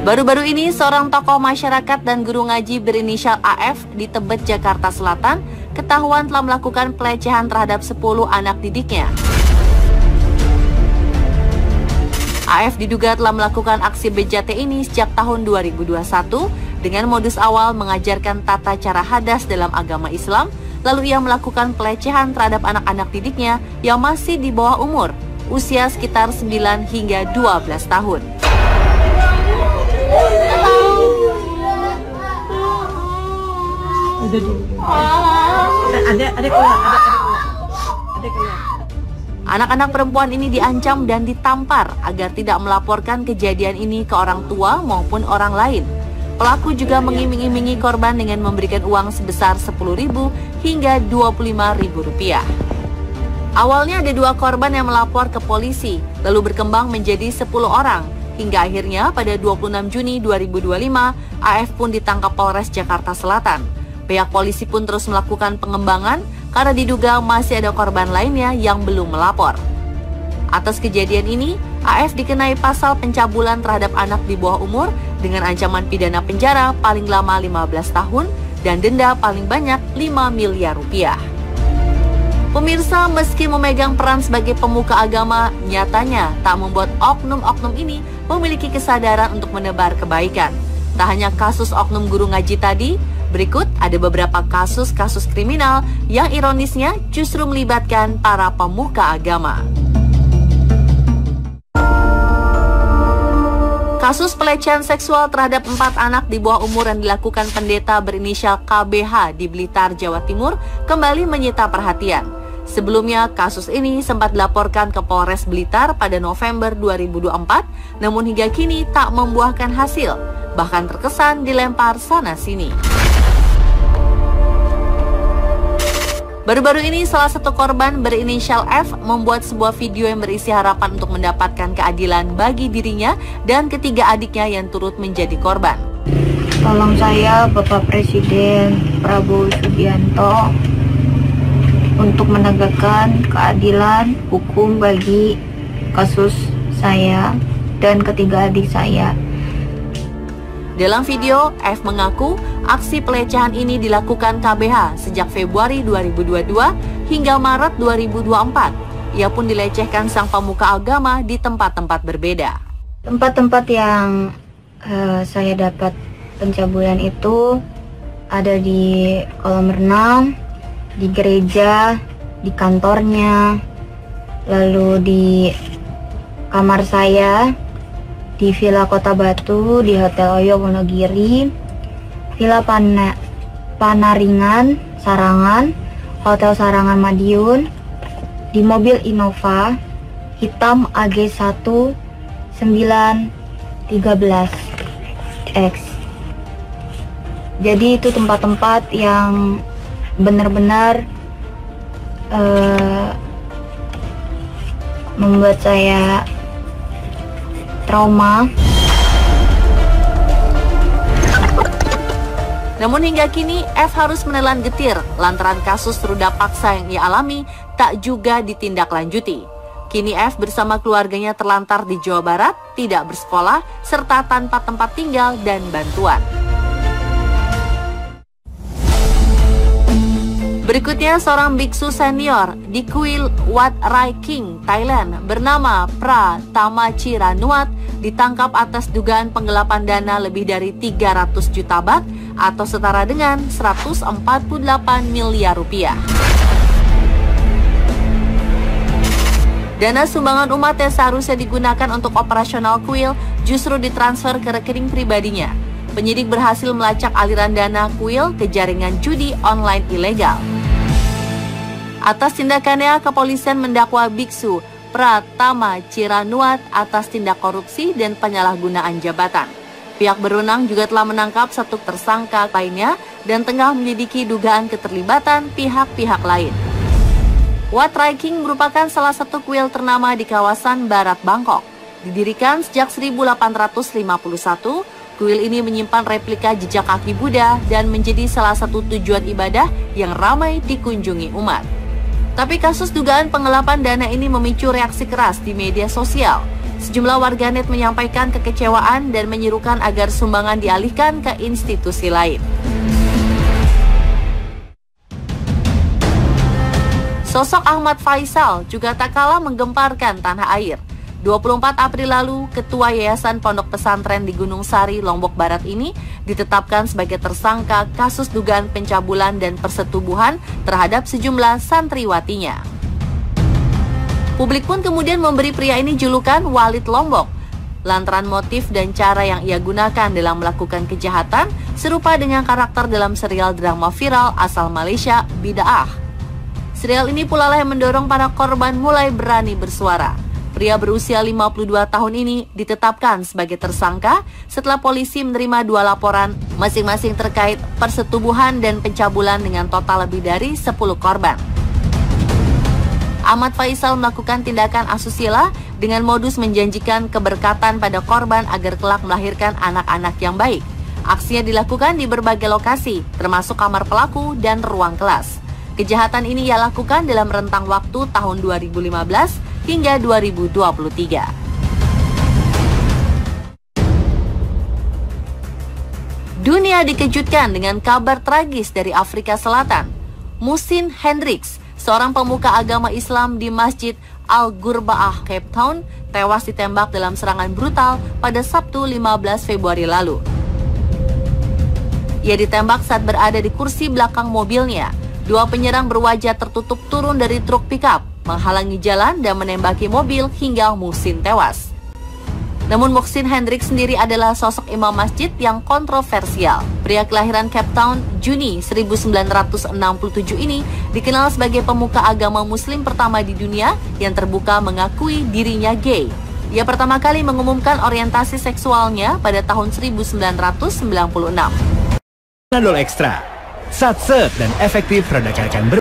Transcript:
Baru-baru ini, seorang tokoh masyarakat dan guru ngaji berinisial AF di Tebet, Jakarta Selatan, ketahuan telah melakukan pelecehan terhadap 10 anak didiknya. AF diduga telah melakukan aksi bejat ini sejak tahun 2021 dengan modus awal mengajarkan tata cara hadas dalam agama Islam, lalu ia melakukan pelecehan terhadap anak-anak didiknya yang masih di bawah umur, usia sekitar 9 hingga 12 tahun. Anak-anak perempuan ini diancam dan ditampar agar tidak melaporkan kejadian ini ke orang tua maupun orang lain. Pelaku juga mengiming-imingi korban dengan memberikan uang sebesar Rp10.000 hingga Rp25.000. Awalnya ada 2 korban yang melapor ke polisi, lalu berkembang menjadi 10 orang. Hingga akhirnya pada 26 Juni 2025, AF pun ditangkap Polres Jakarta Selatan. Pihak polisi pun terus melakukan pengembangan karena diduga masih ada korban lainnya yang belum melapor. Atas kejadian ini, AF dikenai pasal pencabulan terhadap anak di bawah umur dengan ancaman pidana penjara paling lama 15 tahun dan denda paling banyak Rp5 miliar. Pemirsa, meski memegang peran sebagai pemuka agama, nyatanya tak membuat oknum-oknum ini memiliki kesadaran untuk menebar kebaikan. Tak hanya kasus oknum guru ngaji tadi, berikut ada beberapa kasus-kasus kriminal yang ironisnya justru melibatkan para pemuka agama. Kasus pelecehan seksual terhadap 4 anak di bawah umur yang dilakukan pendeta berinisial KBH di Blitar, Jawa Timur kembali menyita perhatian. Sebelumnya, kasus ini sempat dilaporkan ke Polres Blitar pada November 2024, namun hingga kini tak membuahkan hasil, bahkan terkesan dilempar sana-sini. Baru-baru ini, salah satu korban berinisial F membuat sebuah video yang berisi harapan untuk mendapatkan keadilan bagi dirinya dan ketiga adiknya yang turut menjadi korban. Tolong saya, Bapak Presiden Prabowo Subianto, untuk menegakkan keadilan hukum bagi kasus saya dan ketiga adik saya. Dalam video, F mengaku aksi pelecehan ini dilakukan KBH sejak Februari 2022 hingga Maret 2024. Ia pun dilecehkan sang pemuka agama di tempat-tempat berbeda. Tempat-tempat yang saya dapat pencabulan itu ada di kolam renang, di gereja, di kantornya, lalu di kamar saya, di Villa Kota Batu, di Hotel Oyo Wonogiri, Villa Panaringan, Sarangan, Hotel Sarangan Madiun, di mobil Innova hitam AG1 913X. Jadi itu tempat-tempat yang benar-benar membuat saya trauma. Namun hingga kini F harus menelan getir lantaran kasus ruda paksa yang ia alami tak juga ditindaklanjuti. Kini F bersama keluarganya terlantar di Jawa Barat, tidak bersekolah, serta tanpa tempat tinggal dan bantuan. Berikutnya, seorang biksu senior di kuil Wat Rai King, Thailand bernama Pratama Chiranuat ditangkap atas dugaan penggelapan dana lebih dari 300 juta baht atau setara dengan 148 miliar rupiah. Dana sumbangan umat yang seharusnya digunakan untuk operasional kuil justru ditransfer ke rekening pribadinya. Penyidik berhasil melacak aliran dana kuil ke jaringan judi online ilegal. Atas tindakannya, kepolisian mendakwa biksu Pratama Chiranuat atas tindak korupsi dan penyalahgunaan jabatan. Pihak berwenang juga telah menangkap 1 tersangka lainnya dan tengah menyelidiki dugaan keterlibatan pihak-pihak lain. Wat Rai King merupakan salah satu kuil ternama di kawasan barat Bangkok. Didirikan sejak 1851, kuil ini menyimpan replika jejak kaki Buddha dan menjadi salah satu tujuan ibadah yang ramai dikunjungi umat. Tapi kasus dugaan penggelapan dana ini memicu reaksi keras di media sosial. Sejumlah warganet menyampaikan kekecewaan dan menyerukan agar sumbangan dialihkan ke institusi lain. Sosok Ahmad Faisal juga tak kalah menggemparkan tanah air. 24 April lalu, Ketua Yayasan Pondok Pesantren di Gunung Sari, Lombok Barat ini ditetapkan sebagai tersangka kasus dugaan pencabulan dan persetubuhan terhadap sejumlah santriwatinya. Publik pun kemudian memberi pria ini julukan Walid Lombok, lantaran motif dan cara yang ia gunakan dalam melakukan kejahatan serupa dengan karakter dalam serial drama viral asal Malaysia, Bida'ah. Serial ini pula lah yang mendorong para korban mulai berani bersuara. Pria berusia 52 tahun ini ditetapkan sebagai tersangka setelah polisi menerima 2 laporan masing-masing terkait persetubuhan dan pencabulan dengan total lebih dari 10 korban. Ahmad Faisal melakukan tindakan asusila dengan modus menjanjikan keberkatan pada korban agar kelak melahirkan anak-anak yang baik. Aksinya dilakukan di berbagai lokasi, termasuk kamar pelaku dan ruang kelas. Kejahatan ini ia lakukan dalam rentang waktu tahun 2015 hingga 2023. Dunia dikejutkan dengan kabar tragis dari Afrika Selatan. Muhsin Hendricks, seorang pemuka agama Islam di Masjid Al-Ghurbaah, Cape Town, tewas ditembak dalam serangan brutal pada Sabtu 15 Februari lalu. Ia ditembak saat berada di kursi belakang mobilnya. 2 penyerang berwajah tertutup turun dari truk pickup, menghalangi jalan dan menembaki mobil hingga Muhsin tewas. Namun Muhsin Hendricks sendiri adalah sosok imam masjid yang kontroversial. Pria kelahiran Cape Town, Juni 1967 ini dikenal sebagai pemuka agama muslim pertama di dunia yang terbuka mengakui dirinya gay. Ia pertama kali mengumumkan orientasi seksualnya pada tahun 1996. Panadol Extra, satset dan efektif redakan